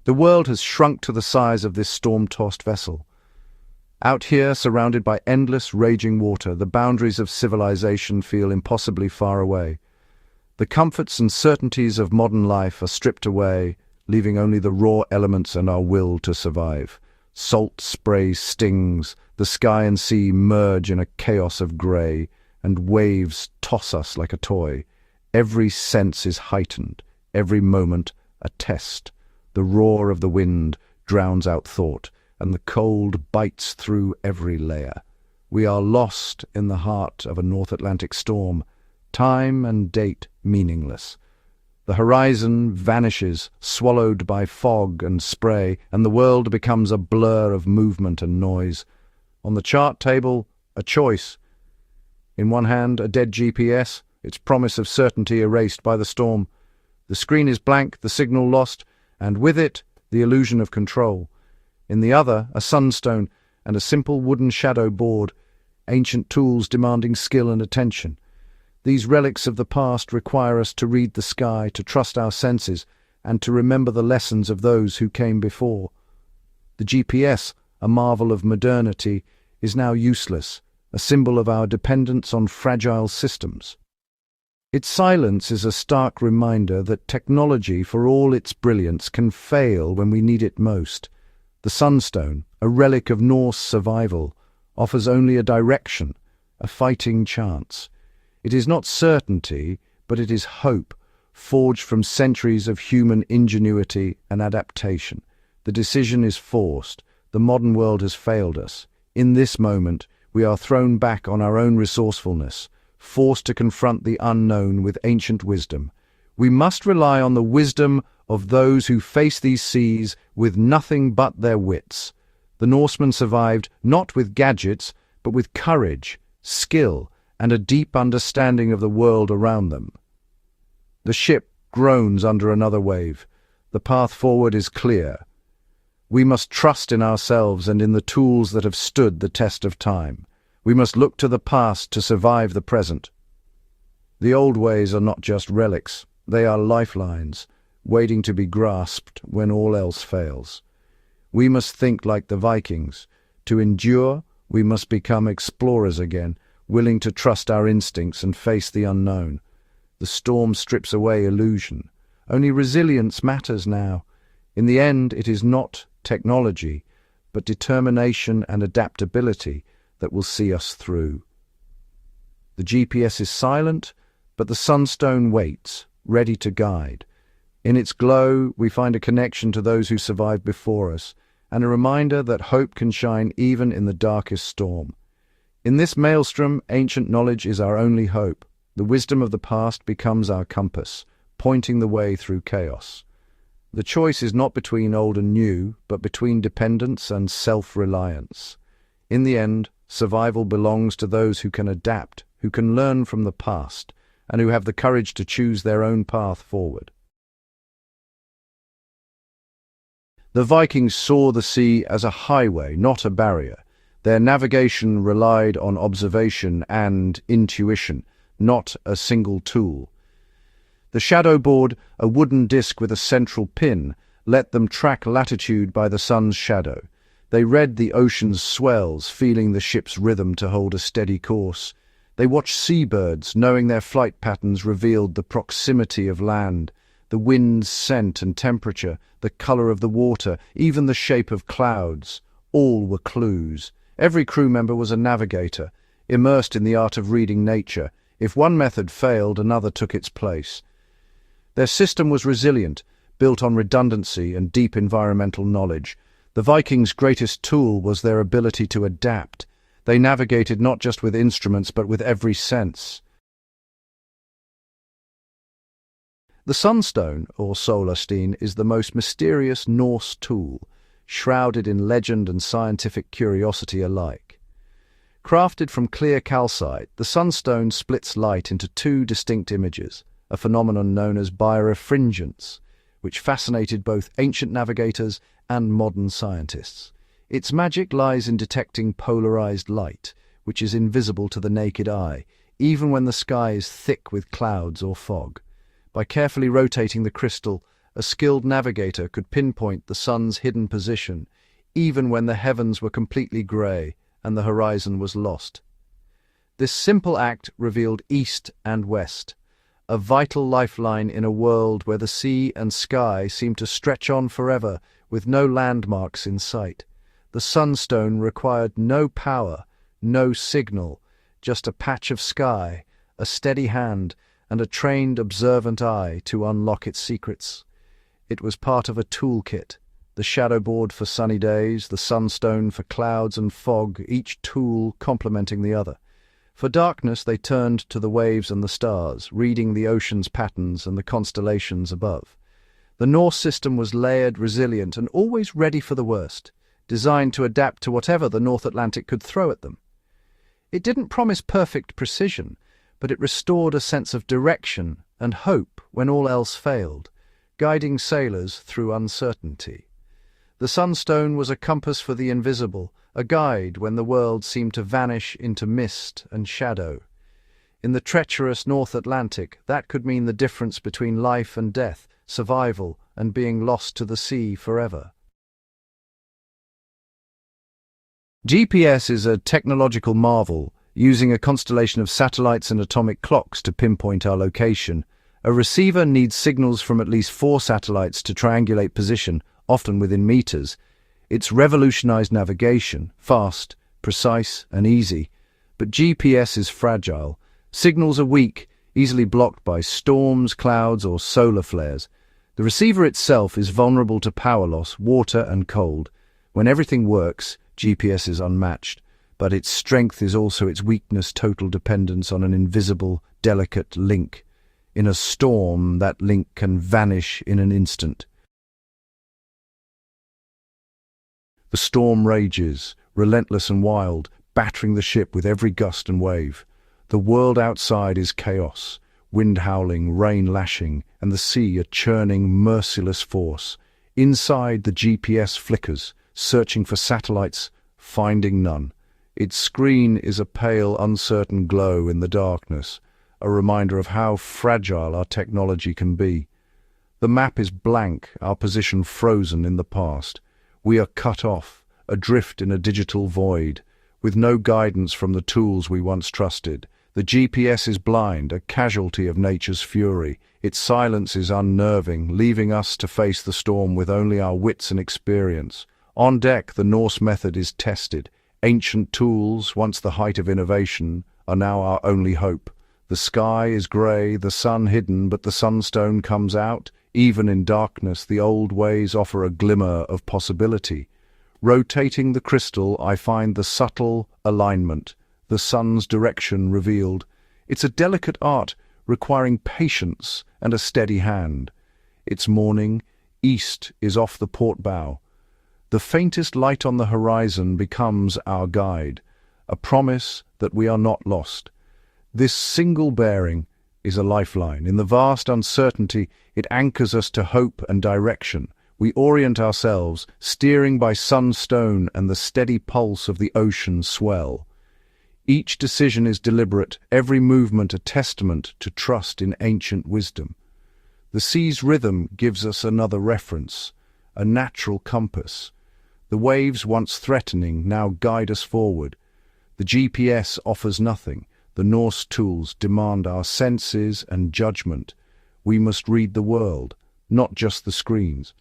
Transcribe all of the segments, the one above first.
The world has shrunk to the size of this storm-tossed vessel. Out here, surrounded by endless, raging water, the boundaries of civilization feel impossibly far away. The comforts and certainties of modern life are stripped away, leaving only the raw elements and our will to survive. Salt spray stings, the sky and sea merge in a chaos of grey, and waves toss us like a toy. Every sense is heightened, every moment a test. The roar of the wind drowns out thought, and the cold bites through every layer. We are lost in the heart of a North Atlantic storm, time and date meaningless. The horizon vanishes, swallowed by fog and spray, and the world becomes a blur of movement and noise. On the chart table, a choice. In one hand, a dead GPS, its promise of certainty erased by the storm. The screen is blank, the signal lost, and with it, the illusion of control. In the other, a sunstone and a simple wooden shadow board, ancient tools demanding skill and attention. These relics of the past require us to read the sky, to trust our senses, and to remember the lessons of those who came before. The GPS, a marvel of modernity, is now useless, a symbol of our dependence on fragile systems. Its silence is a stark reminder that technology, for all its brilliance, can fail when we need it most. The sunstone, a relic of Norse survival, offers only a direction, a fighting chance. It is not certainty, but it is hope, forged from centuries of human ingenuity and adaptation. The decision is forced. The modern world has failed us. In this moment, we are thrown back on our own resourcefulness, forced to confront the unknown with ancient wisdom. We must rely on the wisdom of those who face these seas with nothing but their wits. The Norsemen survived not with gadgets, but with courage, skill, and a deep understanding of the world around them. The ship groans under another wave. The path forward is clear. We must trust in ourselves and in the tools that have stood the test of time. We must look to the past to survive the present. The old ways are not just relics, they are lifelines, waiting to be grasped when all else fails. We must think like the Vikings. To endure, we must become explorers again, willing to trust our instincts and face the unknown. The storm strips away illusion. Only resilience matters now. In the end, it is not technology, but determination and adaptability that will see us through. The GPS is silent, but the sunstone waits, ready to guide. In its glow, we find a connection to those who survived before us, and a reminder that hope can shine even in the darkest storm. In this maelstrom, ancient knowledge is our only hope. The wisdom of the past becomes our compass, pointing the way through chaos. The choice is not between old and new, but between dependence and self-reliance. In the end, survival belongs to those who can adapt, who can learn from the past, and who have the courage to choose their own path forward. The Vikings saw the sea as a highway, not a barrier. Their navigation relied on observation and intuition, not a single tool. The shadow board, a wooden disc with a central pin, let them track latitude by the sun's shadow. They read the ocean's swells, feeling the ship's rhythm to hold a steady course. They watched seabirds, knowing their flight patterns revealed the proximity of land, the wind's scent and temperature, the color of the water, even the shape of clouds. All were clues. Every crew member was a navigator, immersed in the art of reading nature. If one method failed, another took its place. Their system was resilient, built on redundancy and deep environmental knowledge. The Vikings' greatest tool was their ability to adapt. They navigated not just with instruments, but with every sense. The sunstone, or solarstein, is the most mysterious Norse tool, shrouded in legend and scientific curiosity alike. Crafted from clear calcite, the sunstone splits light into two distinct images, a phenomenon known as birefringence, which fascinated both ancient navigators and modern scientists. Its magic lies in detecting polarized light, which is invisible to the naked eye, even when the sky is thick with clouds or fog. By carefully rotating the crystal, a skilled navigator could pinpoint the sun's hidden position, even when the heavens were completely grey and the horizon was lost. This simple act revealed east and west, a vital lifeline in a world where the sea and sky seemed to stretch on forever with no landmarks in sight. The sunstone required no power, no signal, just a patch of sky, a steady hand, and a trained, observant eye to unlock its secrets. It was part of a toolkit, the shadow board for sunny days, the sunstone for clouds and fog, each tool complementing the other. For darkness they turned to the waves and the stars, reading the ocean's patterns and the constellations above. The Norse system was layered, resilient, and always ready for the worst, designed to adapt to whatever the North Atlantic could throw at them. It didn't promise perfect precision, but it restored a sense of direction and hope when all else failed, guiding sailors through uncertainty. The sunstone was a compass for the invisible, a guide when the world seemed to vanish into mist and shadow. In the treacherous North Atlantic, that could mean the difference between life and death, survival and being lost to the sea forever. GPS is a technological marvel, using a constellation of satellites and atomic clocks to pinpoint our location. A receiver needs signals from at least 4 satellites to triangulate position, often within meters. It's revolutionized navigation, fast, precise, and easy. But GPS is fragile. Signals are weak, easily blocked by storms, clouds, or solar flares. The receiver itself is vulnerable to power loss, water, and cold. When everything works, GPS is unmatched. But its strength is also its weakness, total dependence on an invisible, delicate link. In a storm, that link can vanish in an instant. The storm rages, relentless and wild, battering the ship with every gust and wave. The world outside is chaos, wind howling, rain lashing, and the sea a churning, merciless force. Inside, the GPS flickers, searching for satellites, finding none. Its screen is a pale, uncertain glow in the darkness, a reminder of how fragile our technology can be. The map is blank, our position frozen in the past. We are cut off, adrift in a digital void, with no guidance from the tools we once trusted. The GPS is blind, a casualty of nature's fury. Its silence is unnerving, leaving us to face the storm with only our wits and experience. On deck, the Norse method is tested. Ancient tools, once the height of innovation, are now our only hope. The sky is grey, the sun hidden, but the sunstone comes out. Even in darkness, the old ways offer a glimmer of possibility. Rotating the crystal, I find the subtle alignment, the sun's direction revealed. It's a delicate art, requiring patience and a steady hand. It's morning, east is off the port bow. The faintest light on the horizon becomes our guide, a promise that we are not lost. This single bearing is a lifeline. In the vast uncertainty, it anchors us to hope and direction. We orient ourselves, steering by sunstone and the steady pulse of the ocean swell. Each decision is deliberate, every movement a testament to trust in ancient wisdom. The sea's rhythm gives us another reference, a natural compass. The waves, once threatening, now guide us forward. The GPS offers nothing. The Norse tools demand our senses and judgment. We must read the world, not just the screens.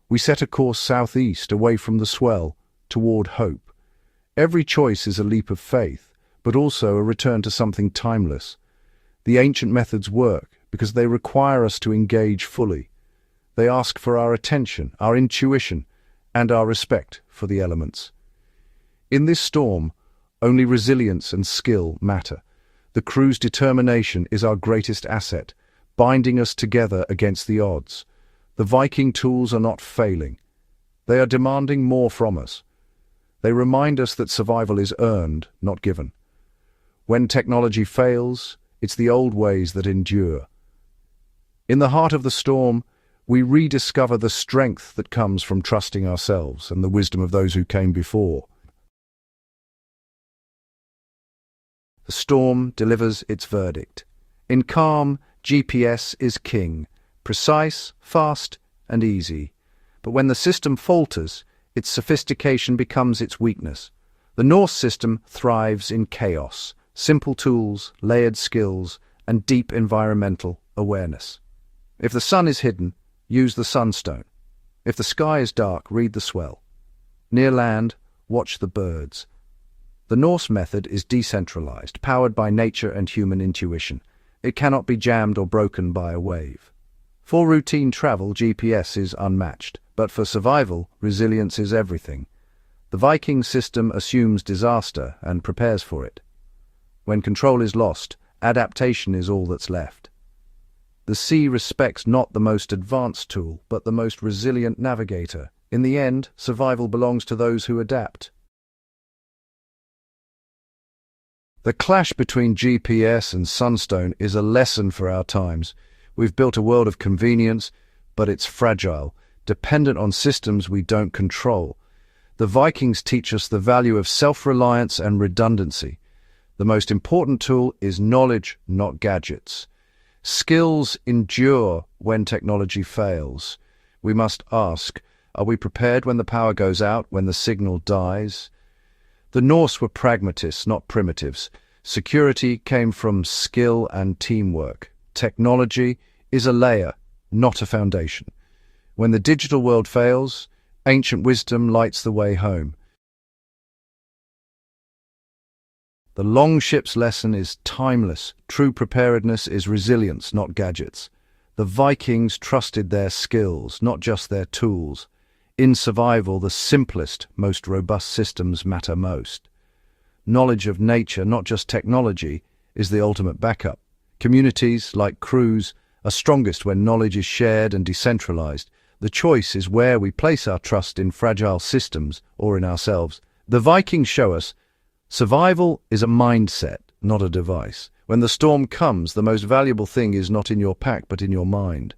We set a course southeast, away from the swell, toward hope. Every choice is a leap of faith, but also a return to something timeless. The ancient methods work because they require us to engage fully. They ask for our attention, our intuition, and our respect for the elements. In this storm, only resilience and skill matter. The crew's determination is our greatest asset, binding us together against the odds. The Viking tools are not failing. They are demanding more from us. They remind us that survival is earned, not given. When technology fails, it's the old ways that endure. In the heart of the storm, we rediscover the strength that comes from trusting ourselves and the wisdom of those who came before. The storm delivers its verdict. In calm, GPS is king. precise, fast, and easy. But when the system falters, its sophistication becomes its weakness. The Norse system thrives in chaos, simple tools, layered skills, and deep environmental awareness. If the sun is hidden, use the sunstone. If the sky is dark, read the swell. Near land, watch the birds. The Norse method is decentralized, powered by nature and human intuition. It cannot be jammed or broken by a wave. For routine travel, GPS is unmatched, but for survival, resilience is everything. The Viking system assumes disaster and prepares for it. When control is lost, adaptation is all that's left. The sea respects not the most advanced tool, but the most resilient navigator. In the end, survival belongs to those who adapt. The clash between GPS and sunstone is a lesson for our times. We've built a world of convenience, but it's fragile, dependent on systems we don't control. The Vikings teach us the value of self-reliance and redundancy. The most important tool is knowledge, not gadgets. Skills endure when technology fails. We must ask, are we prepared when the power goes out, when the signal dies? The Norse were pragmatists, not primitives. Security came from skill and teamwork. Technology is a layer, not a foundation. When the digital world fails, ancient wisdom lights the way home. The longship's lesson is timeless. True preparedness is resilience, not gadgets. The Vikings trusted their skills, not just their tools. In survival, the simplest, most robust systems matter most. Knowledge of nature, not just technology, is the ultimate backup. Communities, like crews, are strongest when knowledge is shared and decentralized. The choice is where we place our trust, in fragile systems or in ourselves. The Vikings show us survival is a mindset, not a device. When the storm comes, the most valuable thing is not in your pack but in your mind.